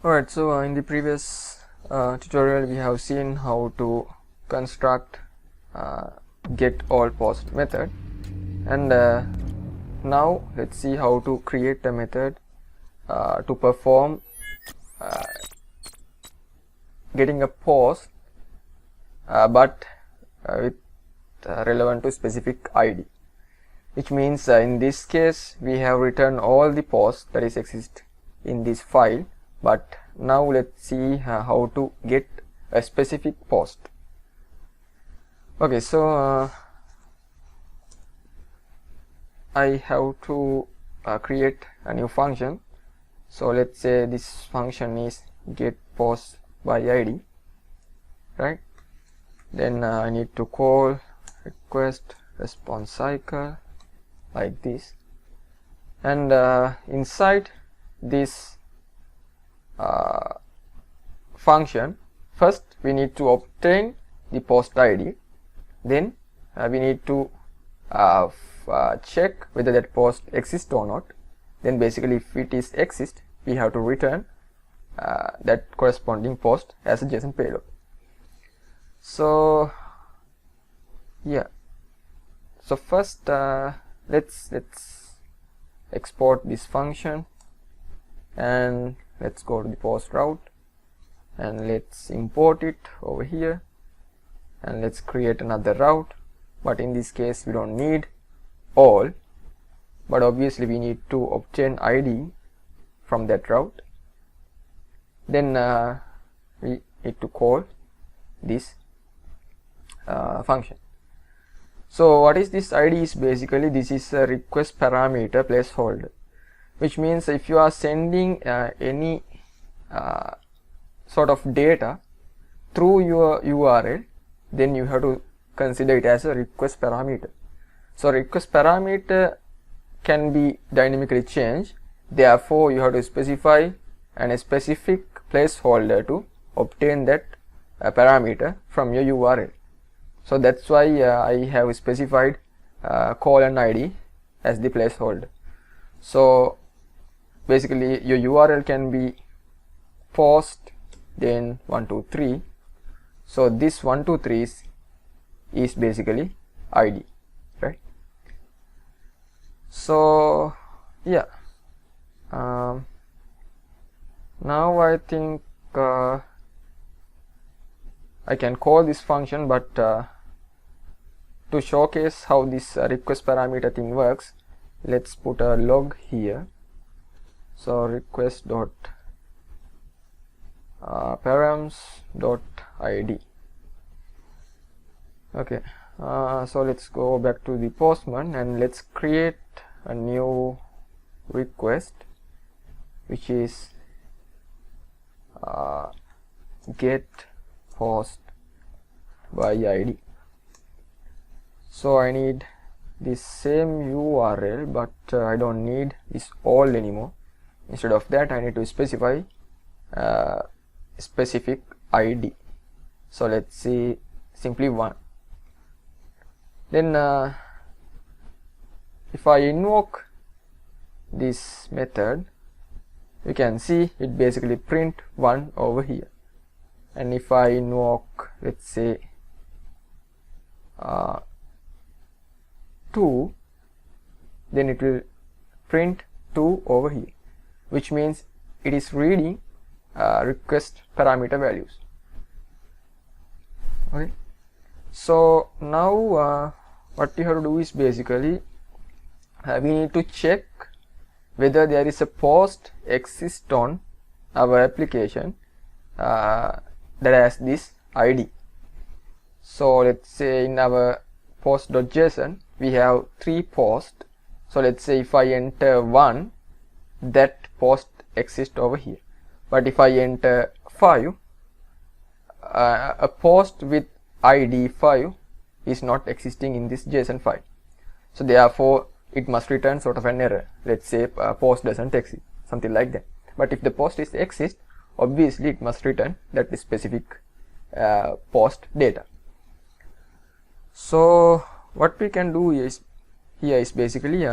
Alright, so in the previous tutorial we have seen how to construct get all post method, and now let's see how to create a method to perform getting a post but with relevant to specific ID, which means in this case we have returned all the posts that is exist in this file, but now let's see how to get a specific post. Okay, so I have to create a new function. So let's say this function is get post by ID, right? Then I need to call request response cycle like this, and inside this function, first we need to obtain the post ID, then we need to check whether that post exists or not. Then basically if it is exist, we have to return that corresponding post as a JSON payload. So yeah, so first let's export this function, and let's go to the post route and let's import it over here, and let's create another route. But in this case we don't need all, but obviously we need to obtain ID from that route. Then we need to call this function. So what is this ID? Is basically this is a request parameter placeholder, which means if you are sending any sort of data through your URL, then you have to consider it as a request parameter. So request parameter can be dynamically changed, therefore you have to specify a specific placeholder to obtain that parameter from your URL. So that's why I have specified colon ID as the placeholder. So basically your URL can be post then 123. So this 123 is basically ID, right? So yeah, now I think I can call this function, but to showcase how this request parameter thing works, let's put a log here. So request dot params dot id. Okay, so let's go back to the postman and let's create a new request, which is get post by ID. So I need this same URL, but I don't need this all anymore. Instead of that, I need to specify specific ID. So let's see, simply 1. Then if I invoke this method, you can see it basically print 1 over here. And if I invoke, let's say 2, then it will print 2 over here, which means it is reading request parameter values. Okay, so now what you have to do is basically we need to check whether there is a post exist on our application that has this ID. So let's say in our post.json we have 3 posts. So let's say if I enter 1, that post exists over here. But if I enter 5, a post with ID 5 is not existing in this JSON file. So therefore it must return sort of an error. Let's say post doesn't exist, something like that. But if the post is exist, obviously it must return that specific post data. So what we can do is here is basically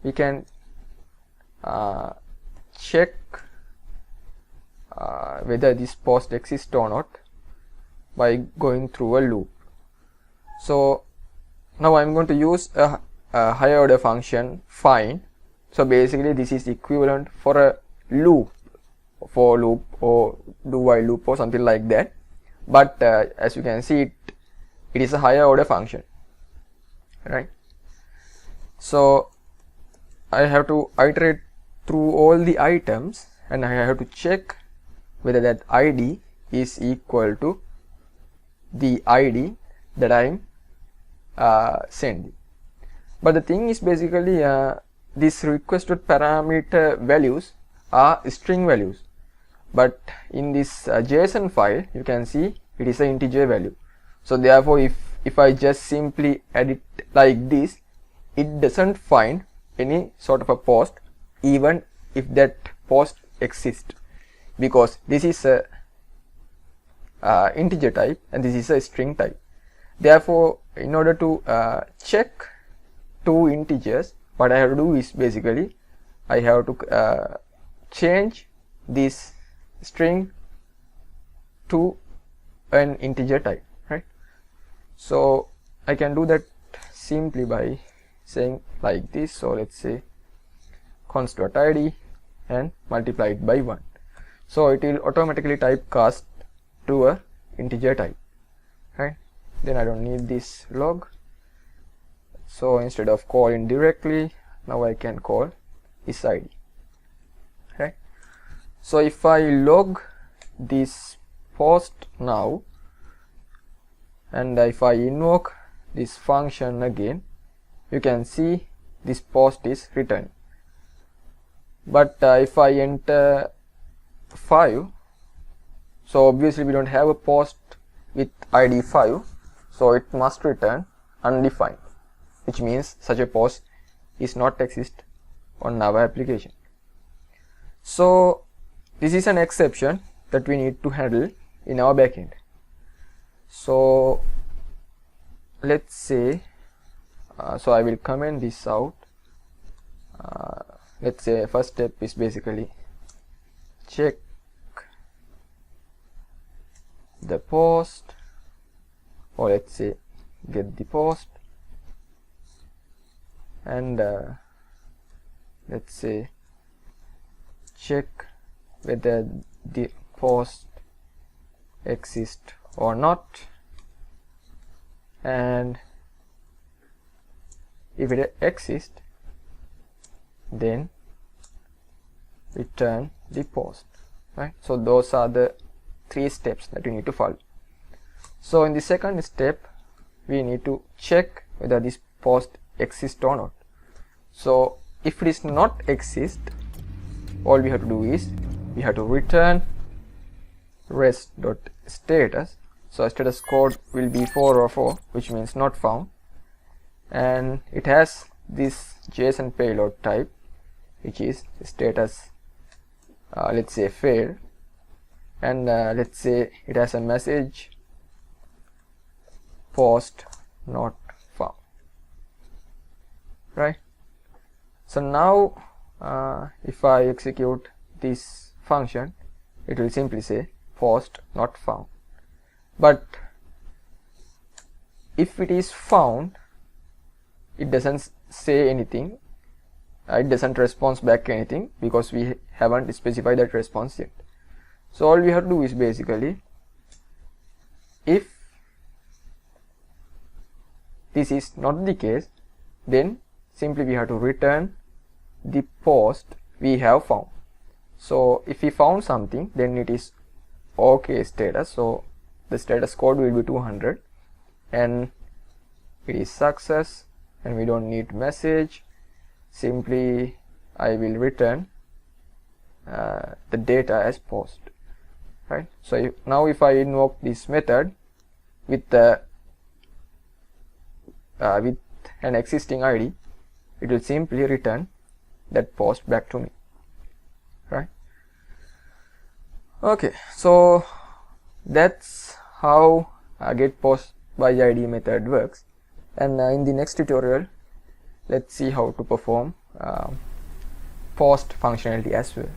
we can check whether this post exists or not by going through a loop. So now I'm going to use a higher order function find. So basically this is equivalent for a loop, for loop or do while loop or something like that, but as you can see it is a higher order function, right? So I have to iterate through all the items and I have to check whether that ID is equal to the ID that I'm sending. But the thing is basically these requested parameter values are string values, but in this JSON file you can see it is an integer value. So therefore if I just simply add it like this, it doesn't find any sort of a post even if that post exists, because this is a integer type and this is a string type. Therefore in order to check two integers, what I have to do is basically I have to change this string to an integer type, right? So I can do that simply by saying like this. So let's say const.id and multiply it by 1. So it will automatically typecast to a integer type, right? Then I don't need this log. So instead of calling directly, now I can call this ID, right? So if I log this post now and if I invoke this function again, you can see this post is returned. But if I enter 5, so obviously we don't have a post with ID 5, so it must return undefined, which means such a post is not exist on our application. So this is an exception that we need to handle in our backend. So let's say so I will comment this out. Let's say first step is basically check the post, or let's say get the post, and let's say check whether the post exists or not, and if it exists then return the post, right? So those are the 3 steps that you need to follow. So in the second step we need to check whether this post exists or not. So if it is not exist, all we have to do is we have to return rest.status. So status code will be 404, which means not found, and it has this JSON payload type which is status let's say failed, and let's say it has a message post not found, right? So now if I execute this function, it will simply say post not found. But if it is found, it doesn't say anything, it doesn't respond back anything because we haven't specified that response yet. So all we have to do is basically, if this is not the case, then simply we have to return the post we have found. So if we found something, then it is OK status, so the status code will be 200 and it is success, and we don't need message. Simply I will return the data as post, right? So now if I invoke this method with the with an existing ID, it will simply return that post back to me, right? Okay, so that's how get post by ID method works, and in the next tutorial let's see how to perform post functionality as well.